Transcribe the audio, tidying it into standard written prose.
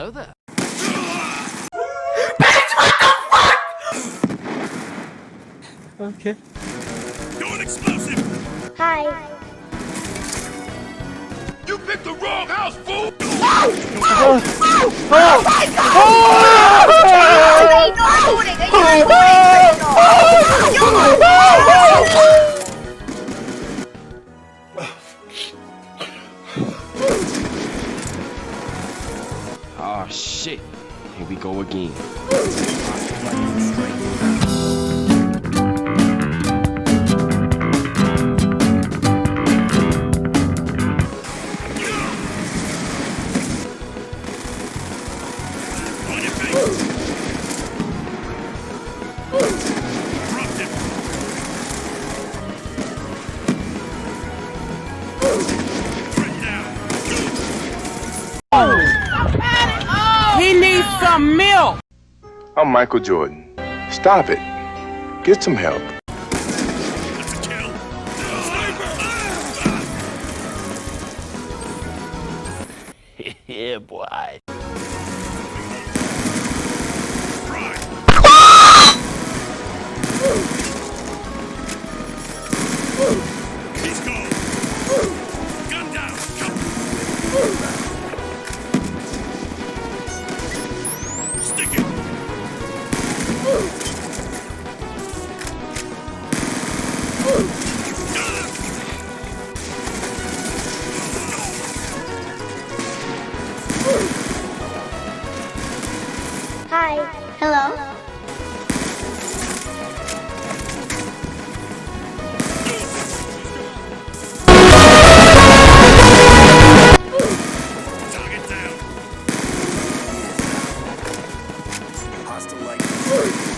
Hello there. Okay. Doing explosive! Hi. You picked the wrong house, fool! Oh shit. Here we go again. On your face! Dropped it! Threat down! He needs some milk. I'm Michael Jordan. Stop it. Get some help. That's a kill! Sniper! Yeah, boy. He's gone! Gun down! Jump! Stick it! Hi. Hello. Target down! Hostile light.